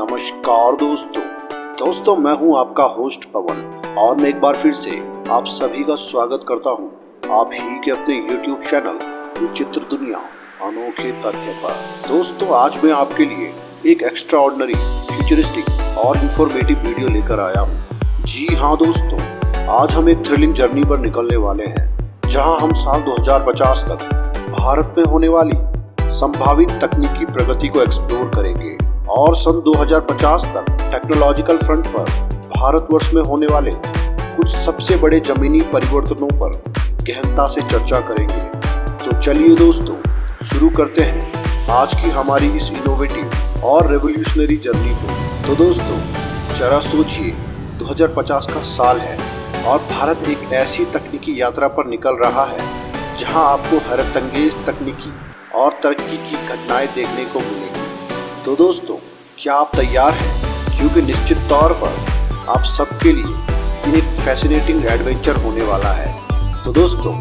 नमस्कार दोस्तों मैं हूं आपका होस्ट पवन और मैं एक बार फिर से आप सभी का स्वागत करता हूं आप ही के अपने YouTube चैनल विचित्र दुनिया अनोखे तथ्य पर। दोस्तों आज मैं आपके लिए एक एक्स्ट्राऑर्डिनरी, फ्यूचरिस्टिक और इंफॉर्मेटिव वीडियो लेकर आया हूं। जी हाँ दोस्तों, आज हम एक थ्रिलिंग जर्नी पर निकलने वाले हैं जहां हम साल 2050 तक भारत में होने वाली संभावित तकनीकी प्रगति को एक्सप्लोर करेंगे और सन 2050 तक टेक्नोलॉजिकल फ्रंट पर भारतवर्ष में होने वाले कुछ सबसे बड़े जमीनी परिवर्तनों पर गहनता से चर्चा करेंगे। तो चलिए दोस्तों शुरू करते हैं आज की हमारी इस इनोवेटिव और रेवोल्यूशनरी जर्नी को। तो दोस्तों जरा सोचिए, 2050 का साल है और भारत एक ऐसी तकनीकी यात्रा पर निकल रहा है जहां आपको हैरतअंगेज तकनीकी और तरक्की की घटनाएं देखने को मिलेंगी। तो दोस्तों क्या आप तैयार हैं? क्योंकि निश्चित तौर पर आप सबके लिए ये एक फैसिनेटिंग एडवेंचर होने वाला है। तो दोस्तों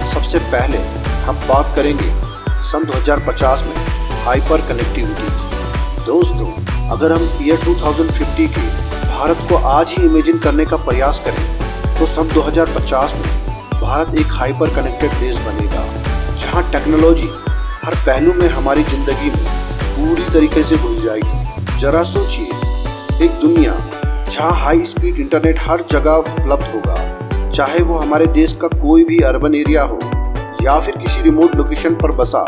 सबसे पहले हम बात करेंगे सन 2050 में हाइपर कनेक्टिविटी। दोस्तों अगर हम ईयर 2050 के भारत को आज ही इमेजिन करने का प्रयास करें तो सन 2050 में भारत एक हाइपर कनेक्टेड देश बनेगा जहां टेक्नोलॉजी हर पहलू में हमारी जिंदगी में पूरी तरीके से घुल जाएगी। जरा सोचिए, एक दुनिया जहां हाई स्पीड इंटरनेट हर जगह उपलब्ध होगा, चाहे वो हमारे देश का कोई भी अर्बन एरिया हो या फिर किसी रिमोट लोकेशन पर बसा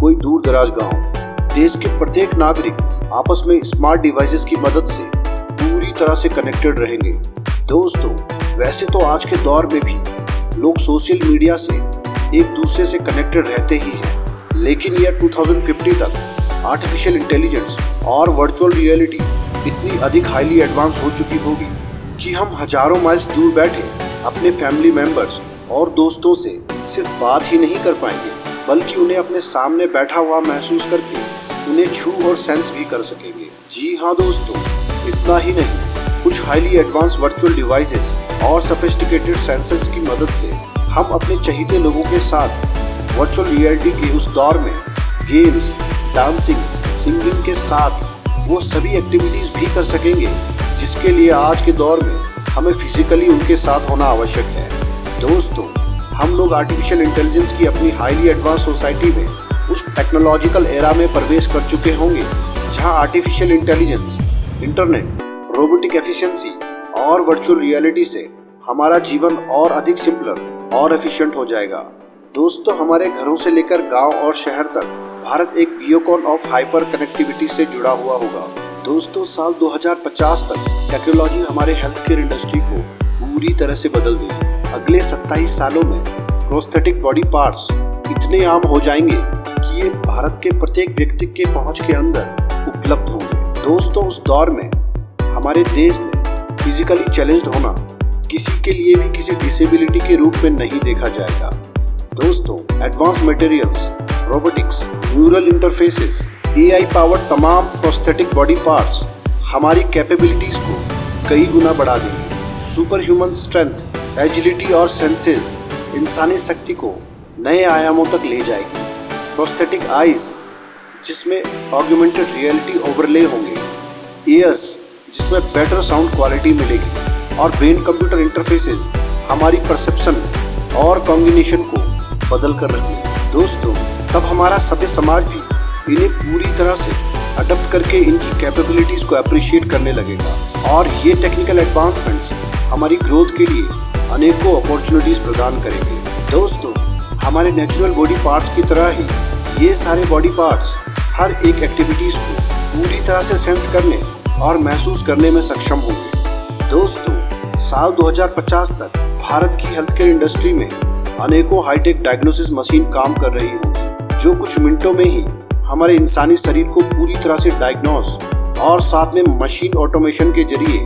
कोई दूर दराज गांव। देश के प्रत्येक नागरिक आपस में स्मार्ट डिवाइसेस की मदद से पूरी तरह से कनेक्टेड रहेंगे। दोस्तों वैसे तो आज के दौर में भी लोग सोशल मीडिया से एक दूसरे से कनेक्टेड रहते ही हैं, लेकिन ईयर 2050 तक आर्टिफिशियल इंटेलिजेंस और वर्चुअल रियलिटी इतनी अधिक हाईली एडवांस हो चुकी होगी कि हम हजारों माइल्स दूर बैठे अपने फैमिली मेंबर्स और दोस्तों से सिर्फ बात ही नहीं कर पाएंगे, बल्कि उन्हें अपने सामने बैठा हुआ महसूस करके उन्हें छू और सेंस भी कर सकेंगे। जी हाँ दोस्तों, इतना ही नहीं, कुछ हाईली एडवांस वर्चुअल डिवाइसेस और सोफिस्टिकेटेड सेंसर्स की मदद से हम अपने चहीते लोगों के साथ वर्चुअल रियलिटी के उस दौर में गेम्स, डांसिंग, सिंगिंग के साथ वो सभी एक्टिविटीज भी कर सकेंगे जिसके लिए आज के दौर में हमें फिजिकली उनके साथ होना आवश्यक है। दोस्तों हम लोग आर्टिफिशियल इंटेलिजेंस की अपनी हाईली एडवांस सोसाइटी में उस टेक्नोलॉजिकल एरा में प्रवेश कर चुके होंगे जहां artificial intelligence, internet, robotic efficiency और वर्चुअल रियलिटी से हमारा जीवन और अधिक सिंपलर और एफिशिएंट हो जाएगा। दोस्तों हमारे घरों से लेकर गांव और शहर तक भारत एक बियोकॉन ऑफ हाइपर कनेक्टिविटी से जुड़ा हुआ होगा। दोस्तों साल 2050 तक टेक्नोलॉजी हमारे हेल्थ केयर इंडस्ट्री को पूरी तरह से बदल देगी। अगले 27 सालों में प्रोस्थेटिक बॉडी पार्ट्स इतने आम हो जाएंगे कि ये भारत के प्रत्येक व्यक्ति के पहुंच के अंदर उपलब्ध होंगे। दोस्तों उस दौर में हमारे देश में फिजिकली चैलेंज्ड होना किसी के लिए भी किसी डिसेबिलिटी के रूप में नहीं देखा जाएगा। दोस्तों advance materials, robotics, neural interfaces, AI powered तमाम प्रोस्थेटिक बॉडी पार्ट्स हमारी कैपेबिलिटीज को कई गुना बढ़ा देंगे। सुपर ह्यूमन स्ट्रेंथ, एजिलिटी और सेंसेस इंसानी शक्ति को नए आयामों तक ले जाएगी। प्रोस्थेटिक आईज जिसमें ऑगमेंटेड रियलिटी ओवरले होंगे, ईयर्स जिसमें बेटर साउंड क्वालिटी मिलेगी और ब्रेन कंप्यूटर इंटरफेसेस हमारी परसेप्शन और कॉग्निशन को बदल कर रखेंगे। दोस्तों तब हमारा सभ्य समाज भी इन्हें पूरी तरह से अडॉप्ट करके इनकी कैपेबिलिटीज को अप्रिशिएट करने लगेगा और ये टेक्निकल एडवांसमेंट्स हमारी ग्रोथ के लिए अनेकों अपॉर्चुनिटीज प्रदान करेंगे। दोस्तों हमारे नेचुरल बॉडी पार्ट्स की तरह ही ये सारे बॉडी पार्ट्स हर एक एक्टिविटीज को पूरी तरह से सेंस करने और महसूस करने में सक्षम होंगे। दोस्तों साल 2050 तक भारत की हेल्थ केयर इंडस्ट्री में अनेकों हाईटेक डायग्नोसिस मशीन काम कर रही होंगी जो कुछ मिनटों में ही हमारे इंसानी शरीर को पूरी तरह से डायग्नोस और साथ में मशीन ऑटोमेशन के जरिए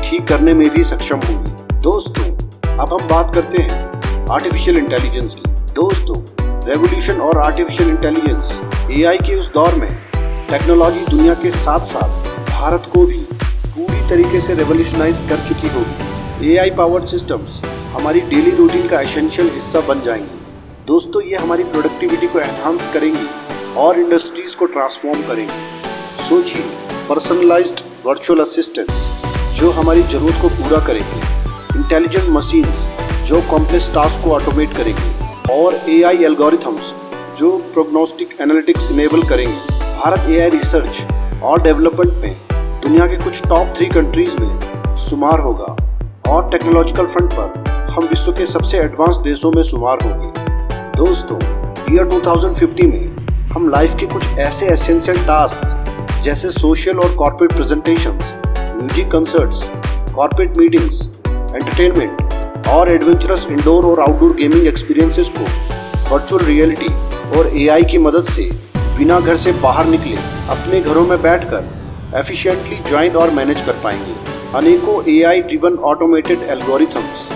ठीक करने में भी सक्षम होंगी। दोस्तों अब हम बात करते हैं आर्टिफिशियल इंटेलिजेंस की। दोस्तों रेवोल्यूशन और आर्टिफिशियल इंटेलिजेंस AI के उस दौर में टेक्नोलॉजी दुनिया के साथ साथ भारत को भी पूरी तरीके से रेवोल्यूशनाइज कर चुकी होगी। AI पावर्ड सिस्टम्स हमारी डेली रूटीन का एसेंशियल हिस्सा बन जाएंगी। दोस्तों ये हमारी प्रोडक्टिविटी को एनहांस करेंगी और इंडस्ट्रीज को ट्रांसफॉर्म करेंगी। सोचिए पर्सनलाइज्ड वर्चुअल असिस्टेंट्स जो हमारी ज़रूरत को पूरा करेंगे, इंटेलिजेंट मशीन्स जो कॉम्प्लेक्स टास्क को ऑटोमेट करेंगे और एआई एल्गोरिथम्स जो प्रोग्नोस्टिक एनालिटिक्स इनेबल करेंगे। भारत एआई रिसर्च और डेवलपमेंट में दुनिया के कुछ टॉप 3 कंट्रीज में शुमार होगा और टेक्नोलॉजिकल फ्रंट पर हम विश्व के सबसे एडवांस देशों में शुमार होंगे। दोस्तों, ईयर 2050 में हम लाइफ के कुछ ऐसे एसेंशियल टास्क्स जैसे सोशल और corporate presentations, music concerts, corporate meetings, entertainment और एडवेंचरस इंडोर और आउटडोर गेमिंग एक्सपीरियंसेस को वर्चुअल रियलिटी और एआई की मदद से बिना घर से बाहर निकले अपने घरों में बैठकर एफिशिएंटली ज्वाइन और मैनेज कर पाएंगे। अनेकों AI driven automated algorithms,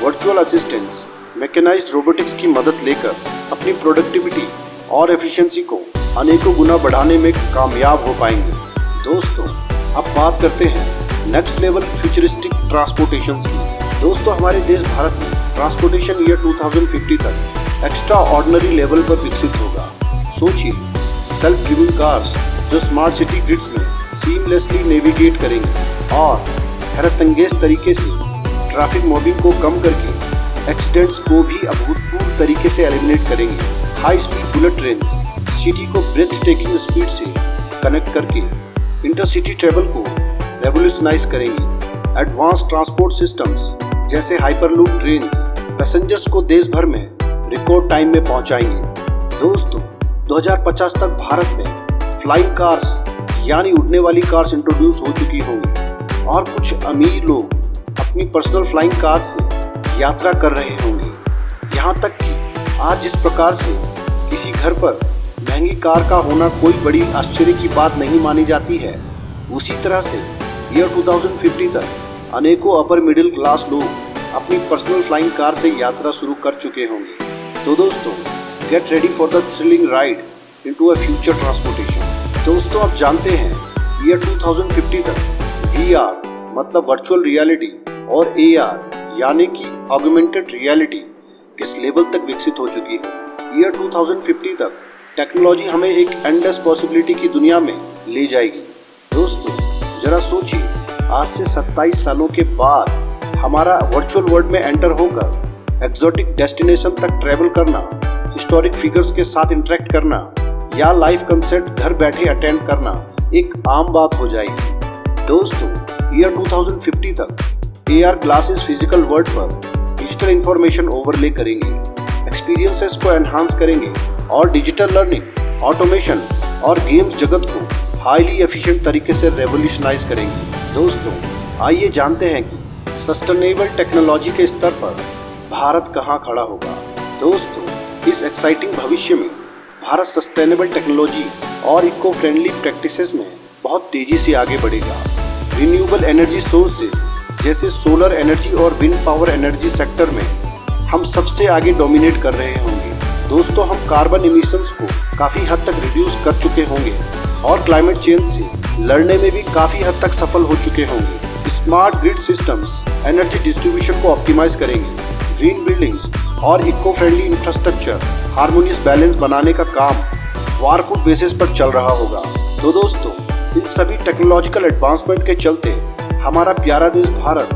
virtual assistants, mechanised robotics की मदद लेकर अपनी प्रोडक्टिविटी और एफिशिएंसी को अनेकों गुना बढ़ाने में कामयाब हो पाएंगे। दोस्तों, अब बात करते हैं नेक्स्ट लेवल फ्यूचरिस्टिक ट्रांसपोर्टेशन की। दोस्तों, हमारे देश भारत में ट्रांसपोर्टेशन ईयर 2050 तक एक्स्ट्रा ऑर्डिनरी लेवल पर विकसित होगा। सोचिए, सेल्फ ड्रिवन कार्स जो स्मार्ट सिटी ग्रिड्स में सीमलेसली नेविगेट करेंगे और हैरतअंगेज तरीके से ट्रैफिक मॉबिंग को कम करके एक्सीडेंट्स को भी अभूतपूर्व तरीके से एलिमिनेट करेंगे। High speed bullet trains city को ब्रेथ टेकिंग स्पीड से कनेक्ट करके इंटरसिटी ट्रेवल को रेवोल्यूशनाइज करेंगी। एडवांस ट्रांसपोर्ट सिस्टम्स जैसे हाइपरलूप ट्रेन्स पैसेंजर्स को देश भर में रिकॉर्ड टाइम में पहुंचाएंगे। दोस्तों, 2050 तक भारत में फ्लाइंग कार्स यानी उड़ने वाली कार्स इंट्रोड्यूस हो चुकी होंगी और कुछ अमीर लोग अपनी पर्सनल फ्लाइंग कार से यात्रा कर रहे होंगे। यहाँ तक कि आज जिस प्रकार से किसी घर पर महंगी कार का होना कोई बड़ी आश्चर्य की बात नहीं मानी जाती है, उसी तरह से ईयर 2050 तक अनेकों अपर मिडिल क्लास लोग अपनी पर्सनल फ्लाइंग कार से यात्रा शुरू कर चुके होंगे। तो दोस्तों, get ready for the thrilling ride into a future transportation. दोस्तों, आप जानते हैं ईयर 2050 तक VR मतलब वर्चुअल रियलिटी और AR यानी कि ऑगमेंटेड रियलिटी किस लेवल तक विकसित हो चुकी है। ईयर 2050 तक टेक्नोलॉजी हमें एक एंडलेस पॉसिबिलिटी की दुनिया में ले जाएगी। दोस्तों, जरा सोचिए, आज से 27 सालों के बाद हमारा वर्चुअल वर्ल्ड में एंटर होकर एक्सोटिक डेस्टिनेशन तक ट्रैवल करना, हिस्टोरिक फिगर्स के साथ इंटरेक्ट करना या लाइव कंसर्ट घर बैठे अटेंड करना एक आम बात हो जाएगी। दोस्तों, ईयर 2050 तक AR ग्लासेस फिजिकल वर्ल्ड पर डिजिटल इंफॉर्मेशन ओवरले करेंगे, एक्सपीरियंसेस को एनहांस करेंगे और डिजिटल लर्निंग, ऑटोमेशन और गेम्स जगत को हाईली एफिशिएंट तरीके से रेवोल्यूशनाइज करेंगे। दोस्तों, आइए जानते हैं कि सस्टेनेबल टेक्नोलॉजी के स्तर पर भारत कहां खड़ा होगा। दोस्तों, इस एक्साइटिंग भविष्य में भारत सस्टेनेबल टेक्नोलॉजी और इको फ्रेंडली प्रैक्टिसेस में बहुत तेजी से आगे बढ़ेगा। रिन्यूएबल एनर्जी सोर्सेज जैसे सोलर एनर्जी और विंड पावर एनर्जी सेक्टर में हम सबसे आगे डोमिनेट कर रहे होंगे। दोस्तों, हम कार्बन इमिशंस को काफ़ी हद तक रिड्यूस कर चुके होंगे और क्लाइमेट चेंज से लड़ने में भी काफ़ी हद तक सफल हो चुके होंगे। Smart grid systems energy distribution को ऑप्टिमाइज करेंगे, ग्रीन बिल्डिंग्स और eco friendly infrastructure harmonious balance बनाने का काम वारफुट बेसिस पर चल रहा होगा। तो दोस्तों, इन सभी टेक्नोलॉजिकल एडवांसमेंट के चलते हमारा प्यारा देश भारत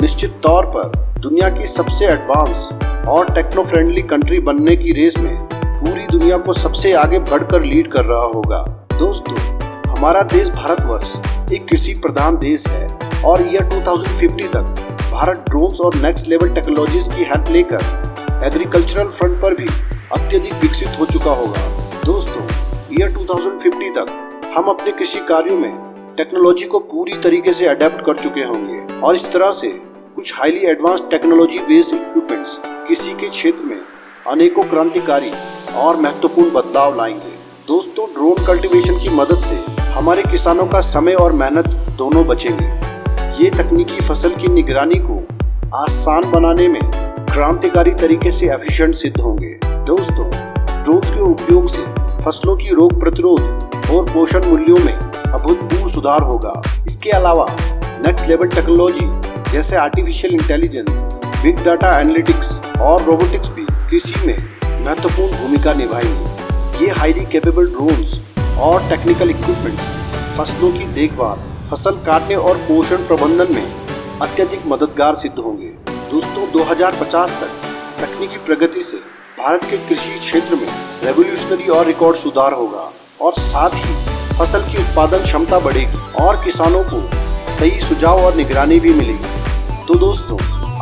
निश्चित तौर पर दुनिया की सबसे एडवांस और टेक्नो फ्रेंडली कंट्री बनने की रेस में पूरी दुनिया को सबसे आगे बढ़कर लीड कर रहा होगा। दोस्तों, हमारा देश भारतवर्ष एक कृषि प्रधान देश है और ईयर 2050 तक भारत ड्रोन्स और नेक्स्ट लेवल टेक्नोलॉजीज की हेल्प लेकर एग्रीकल्चरल फ्रंट पर भी अत्यधिक विकसित हो चुका होगा। दोस्तों, ईयर 2050 तक हम अपने कृषि कार्यों में टेक्नोलॉजी को पूरी तरीके से अडेप्ट कर चुके होंगे और इस तरह से कुछ highly advanced technology based equipments कृषि के क्षेत्र में अनेकों क्रांतिकारी और महत्वपूर्ण बदलाव लाएंगे। दोस्तों, ड्रोन कल्टीवेशन की मदद से हमारे किसानों का समय और मेहनत दोनों बचेंगे। ये तकनीकी फसल की निगरानी को आसान बनाने में क्रांतिकारी तरीके से एफिशिएंट सिद्ध होंगे। दोस्तों, ड्रोन्स के उपयोग से फसलों की रोग प्रतिरोध और पोषण मूल्यों में अभूतपूर्व सुधार होगा। इसके अलावा नेक्स्ट लेवल टेक्नोलॉजी जैसे artificial intelligence, big data analytics और रोबोटिक्स भी कृषि में महत्वपूर्ण भूमिका निभाएंगे। ये हाईली कैपेबल ड्रोन्स और टेक्निकल इक्विपमेंट्स फसलों की देखभाल, फसल काटने और पोषण प्रबंधन में अत्यधिक मददगार सिद्ध होंगे। दोस्तों 2050 तक तकनीकी प्रगति से भारत के कृषि क्षेत्र में रेवोल्यूशनरी और रिकॉर्ड सुधार होगा और साथ ही फसल की उत्पादन क्षमता बढ़ेगी और किसानों को सही सुझाव और निगरानी भी मिलेगी। तो दोस्तों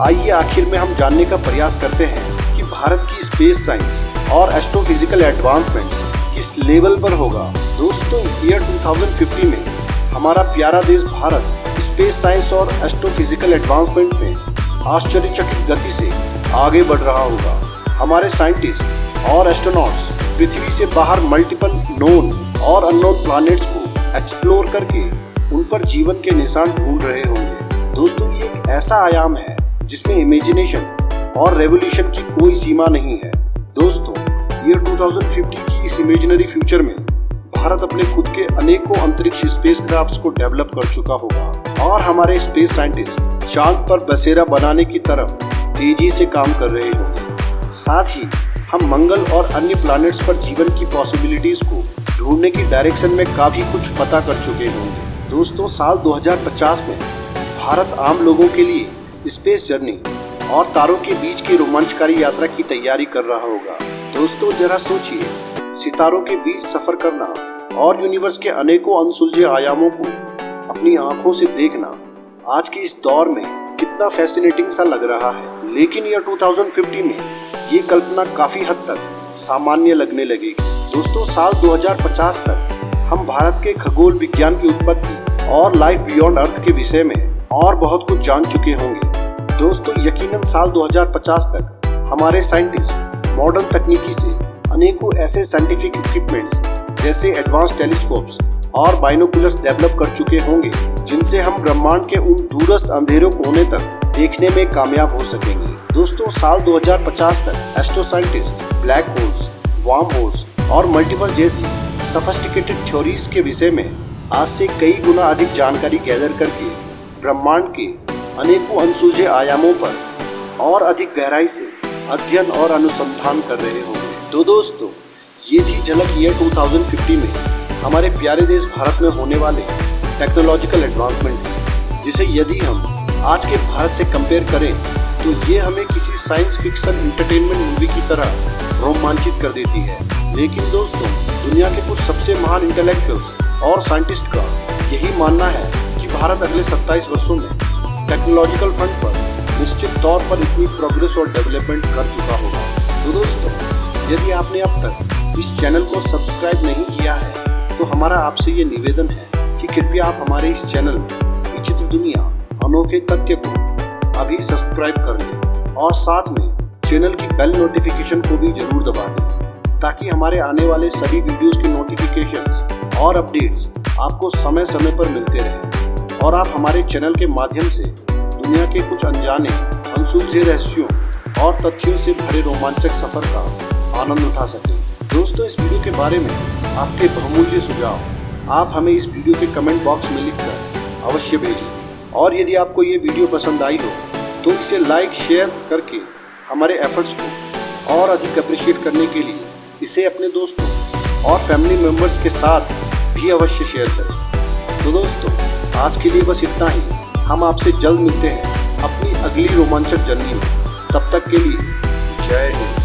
आइए आखिर में हम जानने का प्रयास करते हैं कि भारत की स्पेस साइंस और एस्ट्रोफिजिकल एडवांसमेंट्स किस लेवल पर होगा। दोस्तों ईयर 2050 में हमारा प्यारा देश भारत स्पेस साइंस और एस्ट्रोफिजिकल एडवांसमेंट में आश्चर्यचकित गति से आगे बढ़ रहा होगा। हमारे साइंटिस्ट और एस्ट्रोनॉट्स पृथ्वी से बाहर मल्टीपल नोन और अननोन प्लैनेट्स को एक्सप्लोर करके उन पर जीवन के निशान ढूंढ रहे होंगे। दोस्तों ये एक ऐसा आयाम है जिसमें इमेजिनेशन और रेवोल्यूशन की कोई सीमा नहीं है। दोस्तों ईयर 2050 की इस इमेजिनरी फ्यूचर में भारत अपने खुद के अनेकों अंतरिक्ष स्पेसक्राफ्ट्स को डेवलप कर चुका होगा और हमारे स्पेस साइंटिस्ट चांद पर बसेरा बनाने की तरफ तेजी से काम कर रहे होंगे। साथ ही हम मंगल और अन्य प्लैनेट्स पर जीवन की पॉसिबिलिटीज को ढूंढने की डायरेक्शन में काफी कुछ पता कर चुके होंगे। दोस्तों साल 2050 में भारत आम लोगों के लिए स्पेस जर्नी और तारों के बीच की रोमांचकारी यात्रा की तैयारी कर रहा होगा। दोस्तों जरा सोचिए, सितारों के बीच सफर करना और यूनिवर्स के अनेकों अनसुलझे आयामों को अपनी आंखों से देखना आज के इस दौर में कितना फैसिनेटिंग सा लग रहा है। लेकिन ईयर 2050 में ये कल्पना काफी हद तक सामान्य लगने लगेगी। दोस्तों साल 2050 तक हम भारत के खगोल विज्ञान की उत्पत्ति और लाइफ बियॉन्ड अर्थ के विषय में और बहुत कुछ जान चुके होंगे। दोस्तों यकीनन साल 2050 तक हमारे साइंटिस्ट मॉडर्न तकनीकी से अनेकों ऐसे साइंटिफिक इक्विपमेंट्स जैसे एडवांस टेलीस्कोप्स और बाइनोकुलर्स डेवलप कर चुके होंगे जिनसे हम ब्रह्मांड के उन दूरस्थ अंधेरों कोने तक देखने में कामयाब हो सकेंगे। दोस्तों साल 2050 तक astro scientist black holes, warm holes और मल्टीवर्स जैसी सोफिस्टिकेटेड थ्योरीज के विषय में आज से कई गुना अधिक जानकारी गैदर करके ब्रह्मांड के अनेकों अनसुलझे आयामों पर और अधिक गहराई से अध्ययन और अनुसंधान कर रहे होंगे। तो दोस्तों ये थी झलक ईयर 2050 में हमारे प्यारे देश भारत में होने वाले टेक्नोलॉजिकल एडवांसमेंट की, जिसे यदि हम आज के भारत से कंपेयर करें तो ये हमें किसी साइंस फिक्शन एंटरटेनमेंट मूवी की तरह रोमांचित कर देती है। लेकिन दोस्तों दुनिया के कुछ सबसे महान इंटेलेक्चुअल्स और साइंटिस्ट का यही मानना है कि भारत अगले 27 वर्षों में टेक्नोलॉजिकल फ्रंट पर निश्चित तौर पर इतनी प्रोग्रेस और डेवलपमेंट कर चुका होगा। तो दोस्तों यदि आपने अब तक इस चैनल को सब्सक्राइब नहीं किया है तो हमारा आपसे ये निवेदन है कि कृपया आप हमारे इस चैनल विचित्र दुनिया अनोखे तथ्य को अभी सब्सक्राइब कर लें और साथ में चैनल की बेल नोटिफिकेशन को भी जरूर दबा दें ताकि हमारे आने वाले सभी वीडियोस के नोटिफिकेशंस और अपडेट्स आपको समय समय पर मिलते रहें और आप हमारे चैनल के माध्यम से दुनिया के कुछ अनजाने अनसुलझे रहस्यों और तथ्यों से भरे रोमांचक सफर का आनंद उठा सकें। दोस्तों इस वीडियो के बारे में आपके बहुमूल्य सुझाव आप हमें इस वीडियो के कमेंट बॉक्स में लिखकर अवश्य भेजें और यदि आपको ये वीडियो पसंद आई हो तो इसे लाइक शेयर करके हमारे एफर्ट्स को और अधिक अप्रिशिएट करने के लिए इसे अपने दोस्तों और फैमिली मेम्बर्स के साथ भी अवश्य शेयर करें। तो दोस्तों आज के लिए बस इतना ही। हम आपसे जल्द मिलते हैं अपनी अगली रोमांचक जर्नी में। तब तक के लिए जय हिंद।